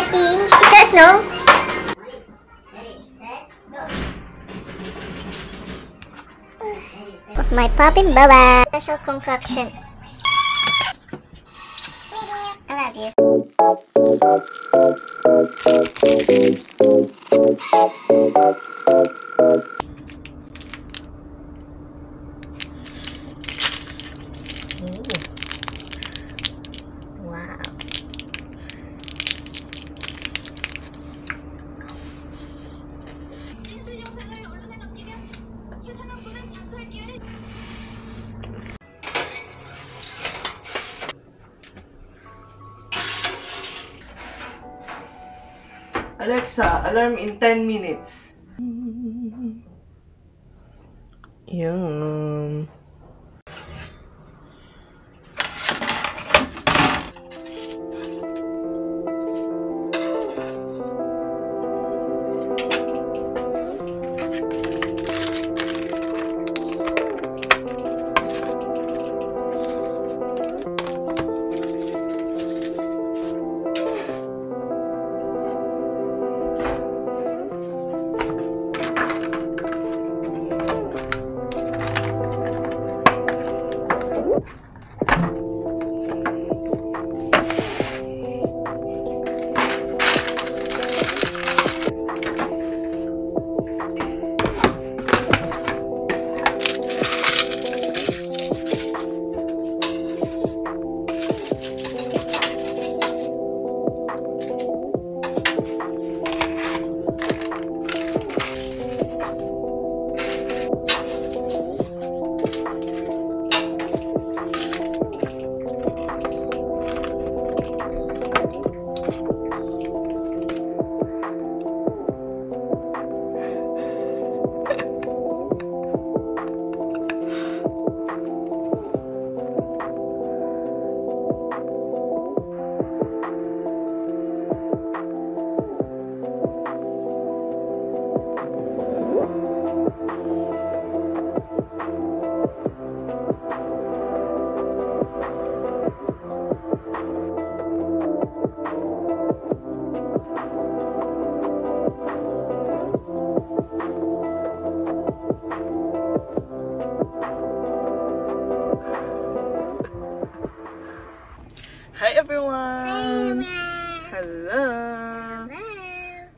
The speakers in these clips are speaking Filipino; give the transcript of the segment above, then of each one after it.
Testing. Is that snow? My popping baba. Special concoction. I love you. Wow. Alexa, alarm in 10 minutes. Yum. Hi everyone! Hello!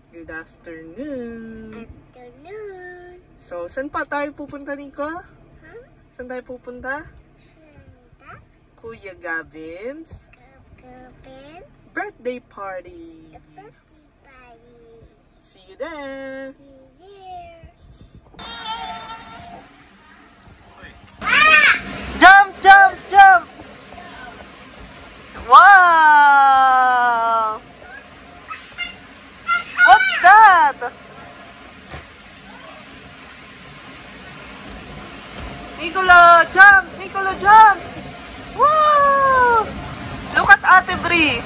Good afternoon! So, saan pa tayo pupunta, Nico? Saan tayo pupunta? Kuya Gavin's birthday party! See you there! Jump! Jump! Jump! Wow! What's that? Nicola, jump! Nicola, jump! Wow! Look at Ate Bri.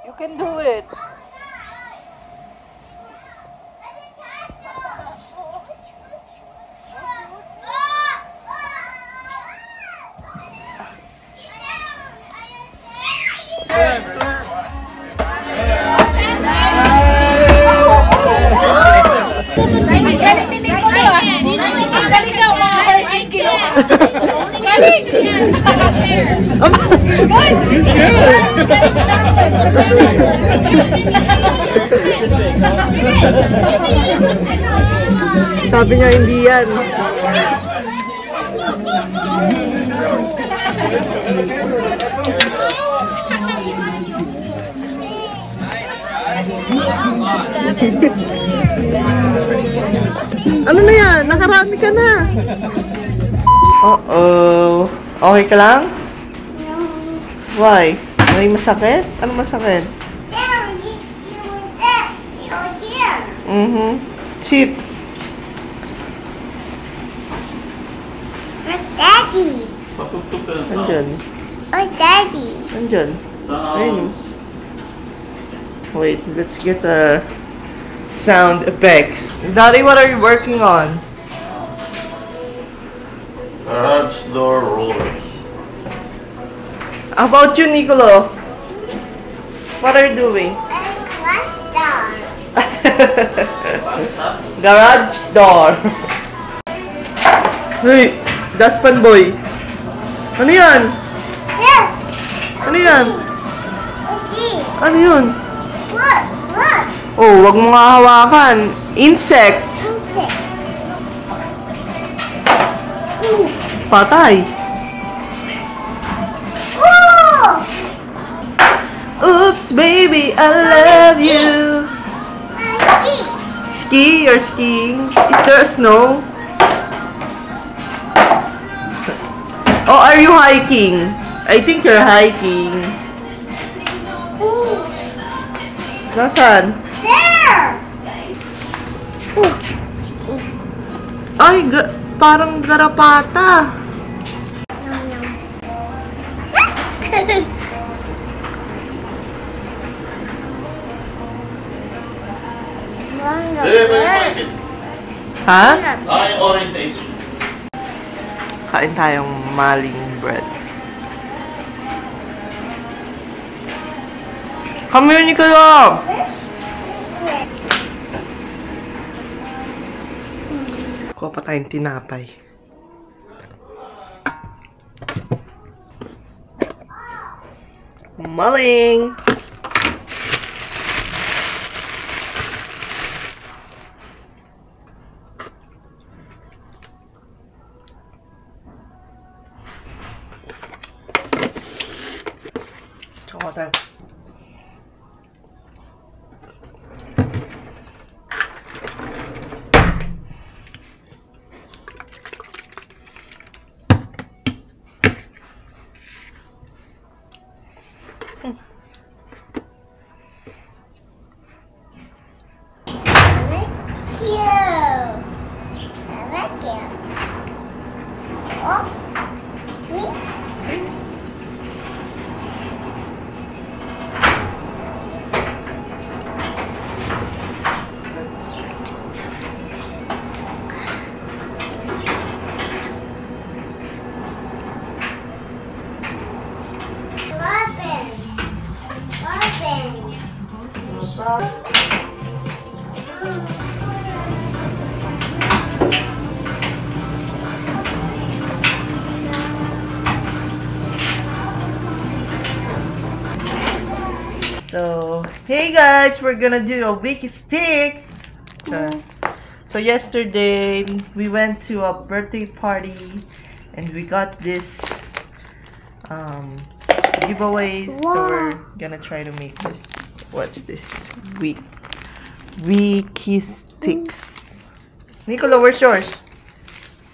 You can do it. Sabi niya hindi yan. Ano na yan? Nakarami ka na. Uh-oh. Okay ka lang? No. Why? May masakit? Ano masakit? Chip. Where's Daddy? Andyan. Where's Daddy? Andyan. Ayun. Wait, let's get a sound effects. Daddy, what are you working on? Garage door rollers. How about you, Nicolo? What are you doing? Garage door. Hey, Daspan boy. Ano yan? Yes. Ano yan? What's this? Ano yun? What? What? Oh, wag mo nga hawakan. Insect. Insects. Patay. Ooh! Oops, baby, I love you. Monkey. Ski, you're skiing. Is there a snow? Oh, are you hiking? I think you're hiking. Ooh. Nasaan? There. Ooh. See. Ay, parang garapata. Nom nom. Hey, may market. Ha? Ay, orange na ito. Kain tayong maling bread. Come here, Nicola! Kuha pa tayong tinapay. Maling! Tsaka tayo. Cute. I like it. Oh. Me? Robin. So, hey guys, we're gonna do a week stick. So yesterday we went to a birthday party and we got this giveaways. So Wow. we're gonna try to make this. What's this? Wiki sticks. Nicola, where's yours?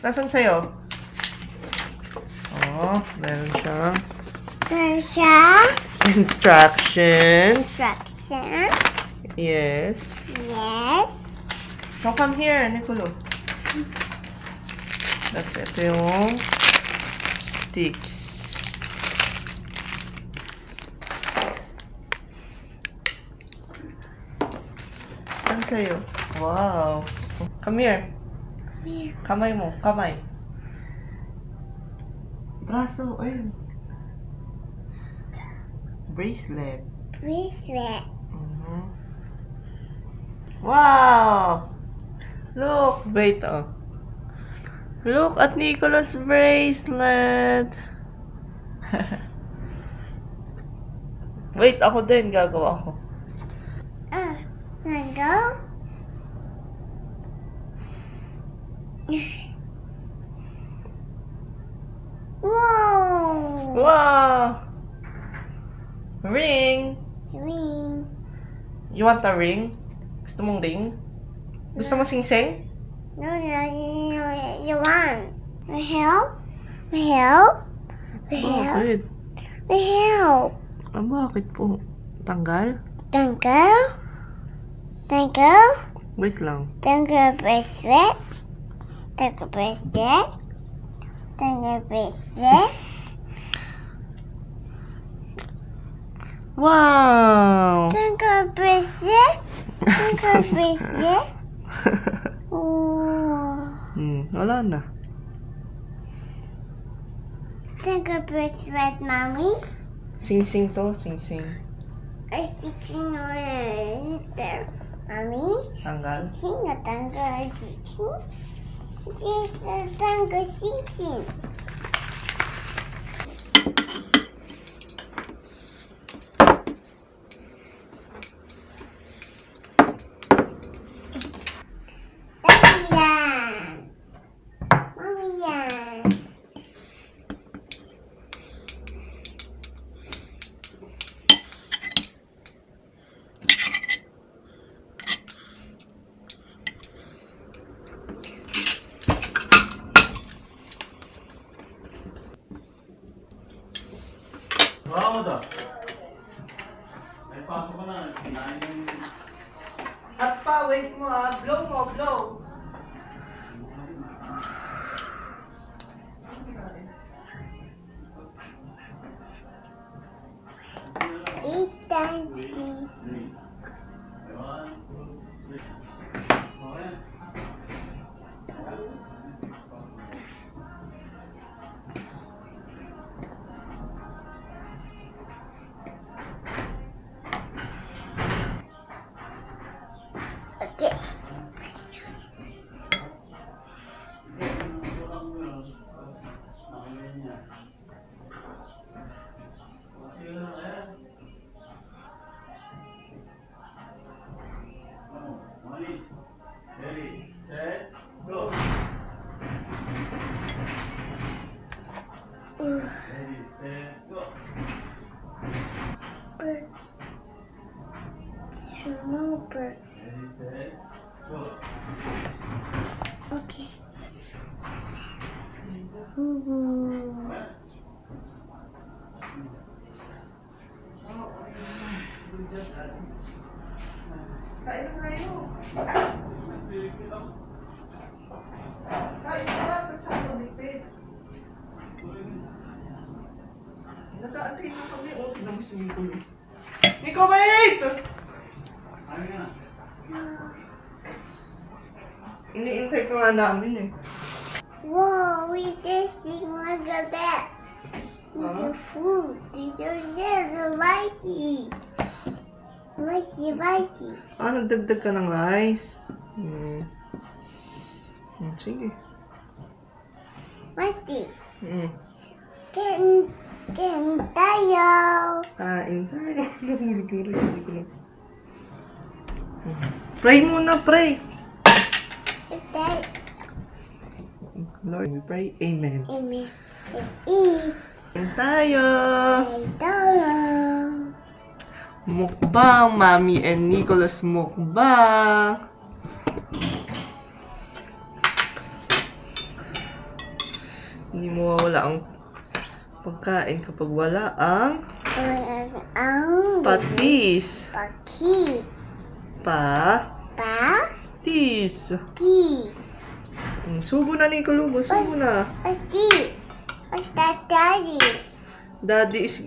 Nasaan sa'yo? Oh, meron siyang instructions. Instructions. Yes. Yes. So come here, Nicolo. That's ito yung sticks. Ano sa'yo? Wow. Come here. Here. Kamay mo. Kamay. Braso. Ayun. Bracelet. Bracelet. Mhm. Wow! Look! Wait, oh. Look at Nicola's bracelet! Wait, ako din. Gagawa ko. Wanna go? Whoa! Wow! Ring! Ring. You want a ring? Gusto mong ring? Gusto mo sing-sing? No, you want. We help? We help? We help? Bakit? We help. Ah, bakit po? Tanggal? Tanggal? Tanggal? Wait lang. Tanggal bracelet? Tanggal bracelet? Tanggal bracelet? Wow! Tanggal bracelet? Take a biscuit. Oh. Wala na. Take a biscuit, Mommy. Sing-sing to, sing-sing. I sing there. Mommy. Tanggal. Sing a tango sing. This a tango sing. Mommy, yeah. Wow mo daw. May pasok ko na. Kinain yung... At pa, wait mo ah. Blow mo, blow. Eat daddy. Okay. Ready, set, go. Ready, set, go. Bird. Small bird. Ready, set, go. Okay. Ooh. Kain na tayo. Kain na, basta kumipit. Nag-aantay na kami. Oh, tinamos si Nico. Nico, wait! Ano nga? Iniintay ka nga namin eh. Whoa, we did sing like a best. Did the food? Did you hear the spicy? Spicy. Ah, nagdagdag ka ng rice? Sige. What's this? Mm. Can tayo. Kain tayo. Nahulog yung rice. Hindi ko na... Pray muna, pray! Is that Lord, we pray. Amen. Amen? Let's eat. Kain tayo! Tayo. Mukbang, Mami and Nicholas mukbang! Hindi mo wala ang pagkain kapag wala ang Ang patis. pakis. Patis. Kis. Subo na, Nicholas. Subo na. What's this? What's that, Daddy? Daddy is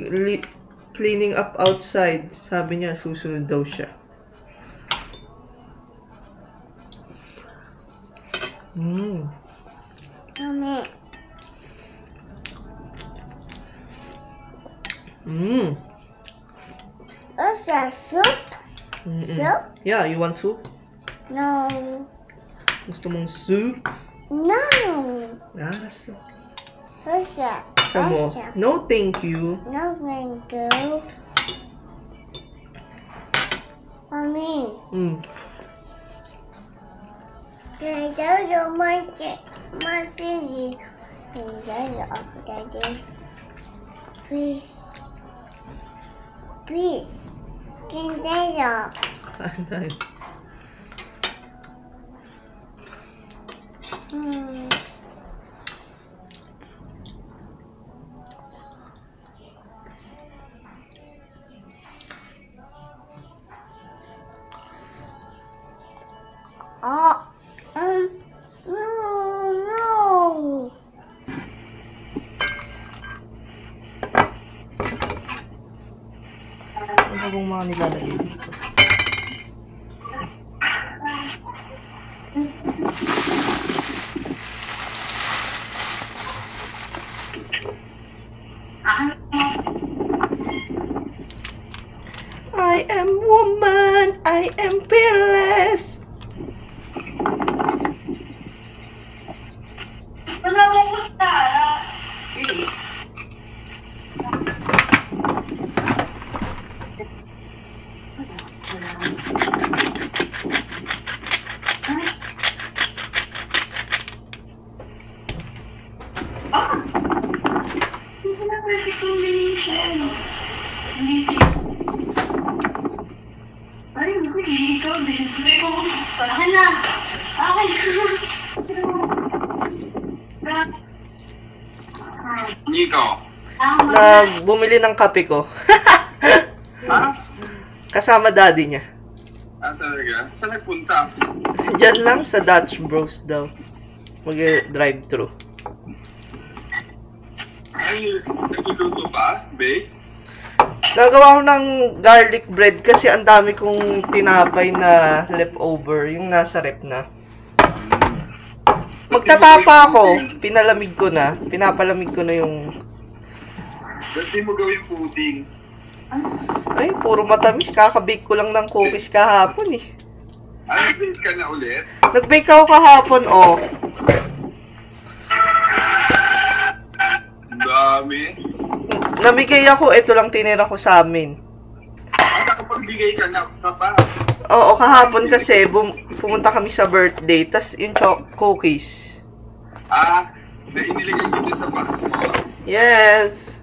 cleaning up outside. Sabi niya, susunod daw siya. Mommy. What's that, soup? Soup? Yeah, you want soup? No. Gusto mong soup? No. Yeah, that's soup. What's that? Come What's on. that? No, thank you. No, thank you. Mommy, can I tell you my TV? Can I tell you off, Daddy? Please. Please. Can I tell you? Kain tayo. No. Ano ba bang mga nilalagay dito? I am woman, I am fearless. Nico. Bumili ng kape ko. Kasama daddy niya. Talaga? Saan nagpunta? Diyan lang sa Dutch Bros daw. Mag-drive-thru. Ay, nagluluto pa, babe? Gagawa ko ng garlic bread kasi ang dami kong tinapay na leftover, yung nasa rep na. Magtatapa ako, pinapalamig ko na yung... Ba't di mo gawin pudding? Ay, puro matamis, kakabake ko lang ng cookies kahapon eh. Nag-bake ka na ulit? Nag-bake ako kahapon, oh. Ang dami. Namigay ako, ito lang tinira ko sa amin. Nakapagbigay ka na pa. Oo, kahapon kasi pumunta kami sa birthday, tas yung cookies. Na iniligay ko dyan sa box mo. Yes!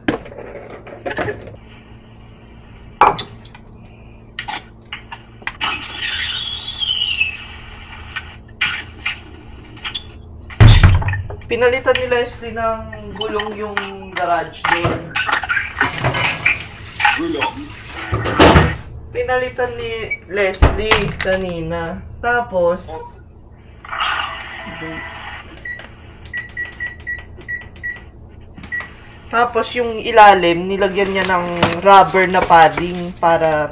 Pinalitan ni Leslie ng gulong yung garage door. Gulong? Pinalitan ni Leslie kanina. Tapos... Tapos yung ilalim, nilagyan niya ng rubber na padding para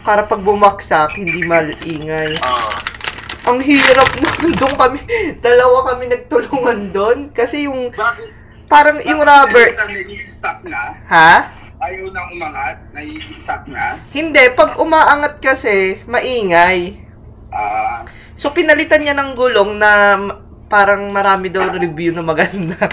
pag bumaksak, hindi maingay. Ang hirap nun. Doon kami, dalawa kami nagtulungan doon. Kasi yung, parang yung rubber... Nai-stop na? Ha? Ayaw nang umangat? Nai-stop na? Hindi, pag umaangat kasi, maingay. So, pinalitan niya ng gulong na parang marami daw review na maganda.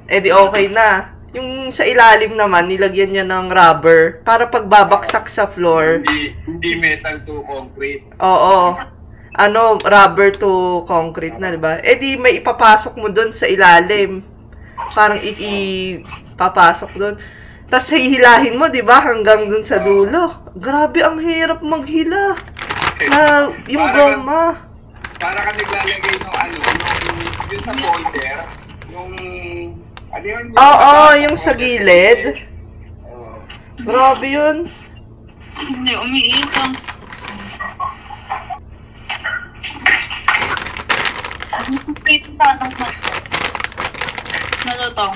Eh di okay na. Yung sa ilalim naman, nilagyan niya ng rubber para pag babaksak sa floor. Hindi metal to concrete. Oo. Rubber to concrete na, di ba? Eh di may ipapasok mo doon sa ilalim. Parang ipapasok doon. Tapos hihilahin mo, di ba? Hanggang doon sa dulo. Grabe, ang hirap maghila. Na yung goma. Para ka naglalagay ng yung sa folder, Oo, yung sa gilid. Grabe yun. Hindi, umiiyak lang. Ito sa anong nalutong.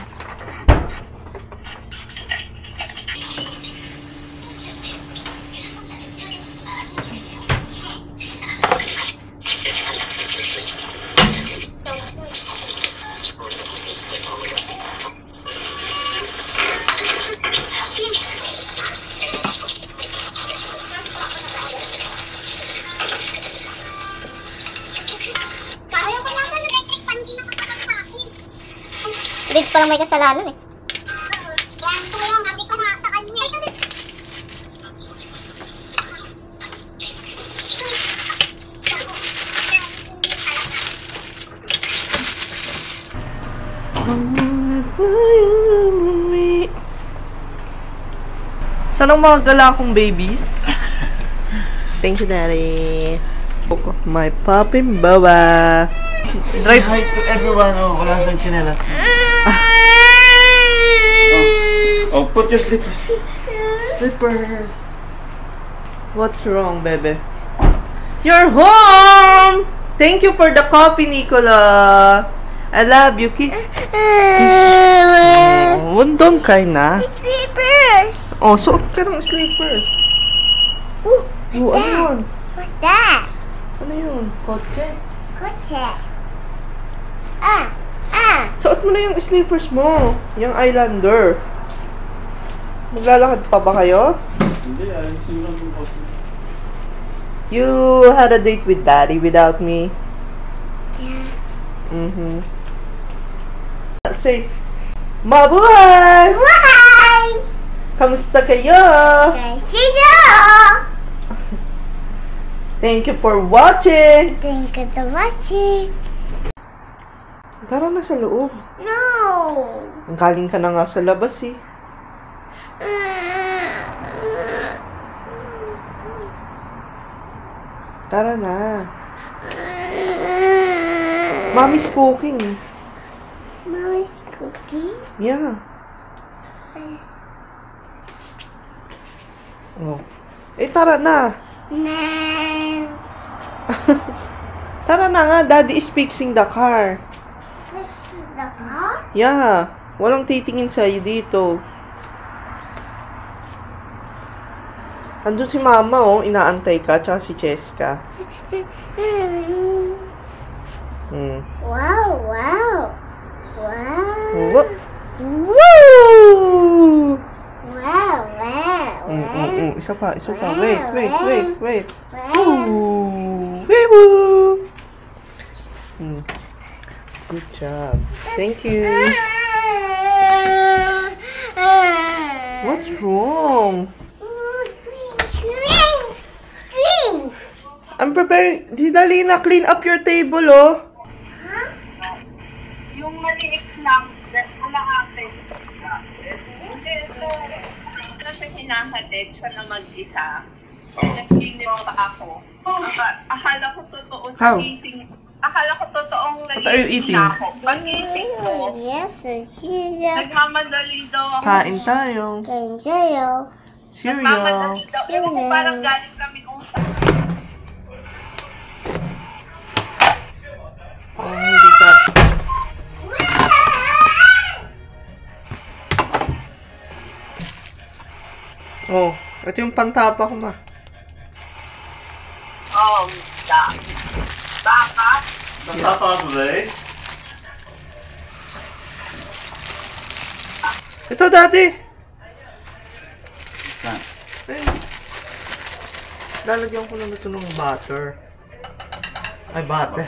Riggs parang may kasalanan eh. Kaya gusto mo lang, hindi ko nga sa kanya eh. Saan ang mga gala kong babies? Thank you, Daddy. My puppy bawa. Say hi to everyone. Oh, wala sang chinelas. Oh, put your slippers. Slippers. What's wrong, bebe? You're home! Thank you for the coffee, Nicola. I love you, kiss. Don't cry na. Slippers! Oh, suot ka ng slippers. What's Ano that? yun? What's that? Ano yun? Kotse? Kotse. Suot mo na yung slippers mo. Yung Islander. Maglalakad pa ba kayo? Hindi, ayos yung lang yung post. You had a date with Daddy without me? Yeah. Say, mabuhay! Why? Kamusta kayo? Kasi Thank you for watching! Thank you for watching. Tara na sa loob. No. Ang galing ka na nga sa labas eh. Tara na. Mommy's cooking. Mommy's cooking? Yeah. Oh. Eh, tara na. No. Tara na nga. Daddy is fixing the car. Fix the car? Yeah. Walang titingin sa'yo dito. Andun si Mama, oh. Inaantay ka, tsaka si Cheska. Wow, wow. Wow. Woo! Woo! Wow, wow. Isa pa. Wow, Wait. Wow. Ooh. Woo! Good job. Thank you. What's wrong? Drinks. I'm preparing. Si Dalina, clean up your table, oh. Yung maliit lang, kalahati. Hindi, ito. Ano siya hinahatid, siya na mag-isa. Nag-clean pa ako. Akala ko totoo How? nagising. Akala ko totoong What are you eating? nagising na ako. Pag-gising ko, Yes, she's nagmamadali daw ako. Kain tayo. Cereal. Nagmamadali daw. Ewan ko parang galing kami kung saan. Oh, hindi ka. Oh, ito yung pantapa ko, ma. Oh, baka. Natapa ko eh. Ito, Daddy. Saan? Ayun. Lalagyan ko na ito ng butter. Ay, butter.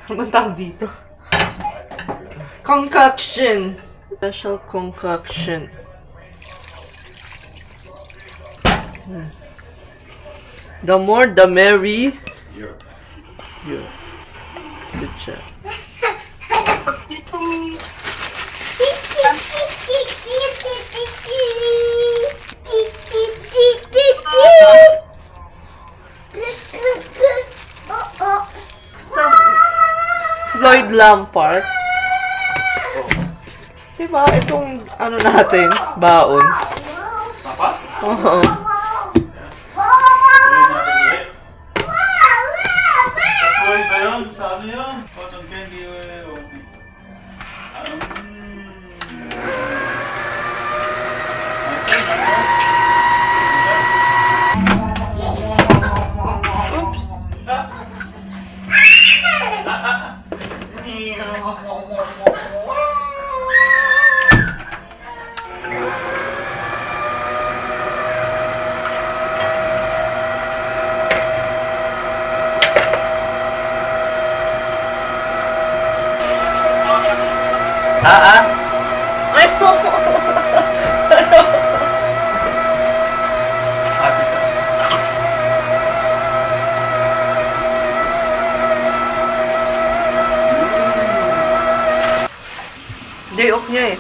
Ano bang tawag dito? Concoction. Special concoction. The more, the merry. Here. Yeah. Good job. Floyd Lampard. Diba? Itong ano natin, baon. Tapa? Oo. Uy, ba yun? Sa ano yun? Cotton candy, okay. Oops. Ay, no. Day off niya eh.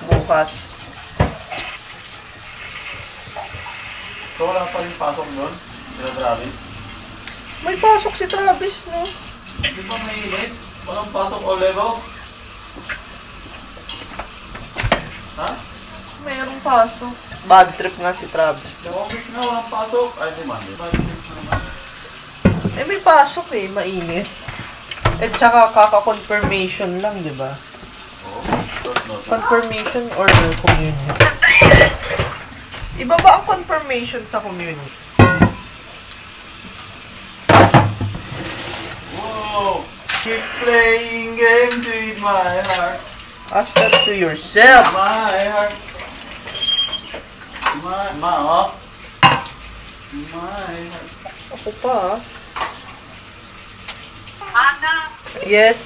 Bukas. So, wala pa rin pasok doon? Sila Travis? May pasok si Travis, no? Hindi pa mainit? Walang pasok o level? Ha? Mayroong pasok. Bad trip nga si Travis. Office na, walang pasok. Ay, di Monday. Eh, may pasok eh. Mainit. Eh, tsaka kaka-confirmation lang, di ba? Oo, short notice. Confirmation or communion? Iba ba ang confirmation sa communion? Whoa! Keep playing games with my heart. Ask that to yourself. My heart. Oh. Ako pa, ah. Ana, Yes.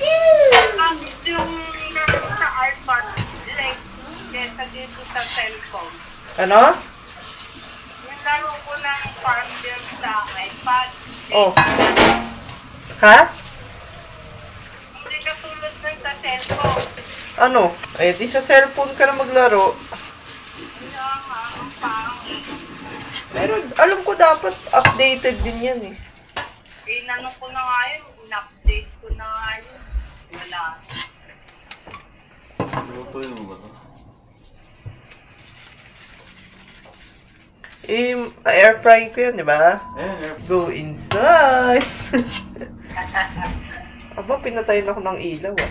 yung sa iPad, like, kesa dito sa cellphone. Ano? Yung laro ko ng Farmville sa iPad. Oh. Ha? Hindi katulad ng sa cellphone. Ano? Eh, di sa cellphone ka na maglaro. Kaya nga, ang pangit. Pero alam ko dapat updated din yan eh. Inano ko na nga yun, in-update ko na nga yun. Wala. Lutuin mo ba ito? Air fry ko yan, di ba? Ayan. Go inside! Aba, pinatayin ako ng ilaw ah.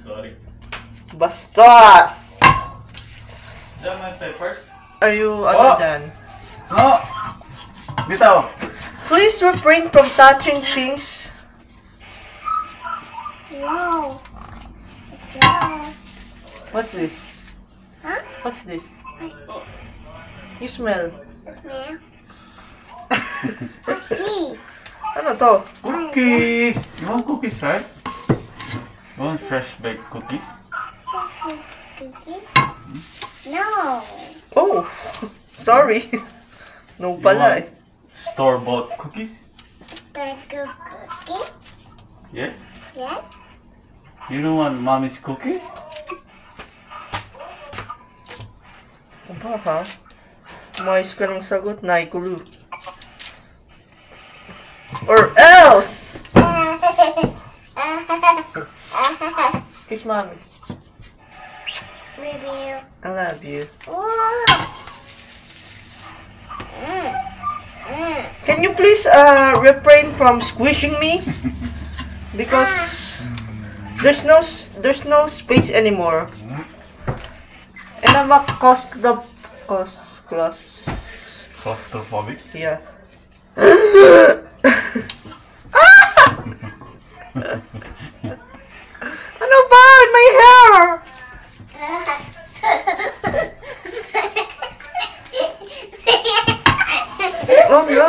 Sorry. Bastos! Diyan may peppers? Are you, ano Oh! dyan? No! Bitaw! Please refrain from touching things. Wow. Wow. What's this? Huh? What's this? What's this? You smell. Smell? Please. Ano to? Cookies! You want cookies, right? You want fresh baked cookies? Cookies? No. Oh! Sorry. No You pala eh. want store-bought cookies? Cookies? Yes? Yes. You don't want mommy's cookies? Aba ha? Umayos ka ng sagot, Naikulu. Or else! Kiss mommy. Review. I love you. Can you please refrain from squishing me? Because there's no space anymore. And I'm a Claustrophobic? yeah. Ano ba? My hair! Oh no!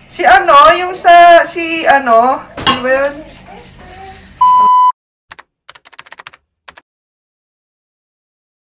Si ano, yung si ano ba yun?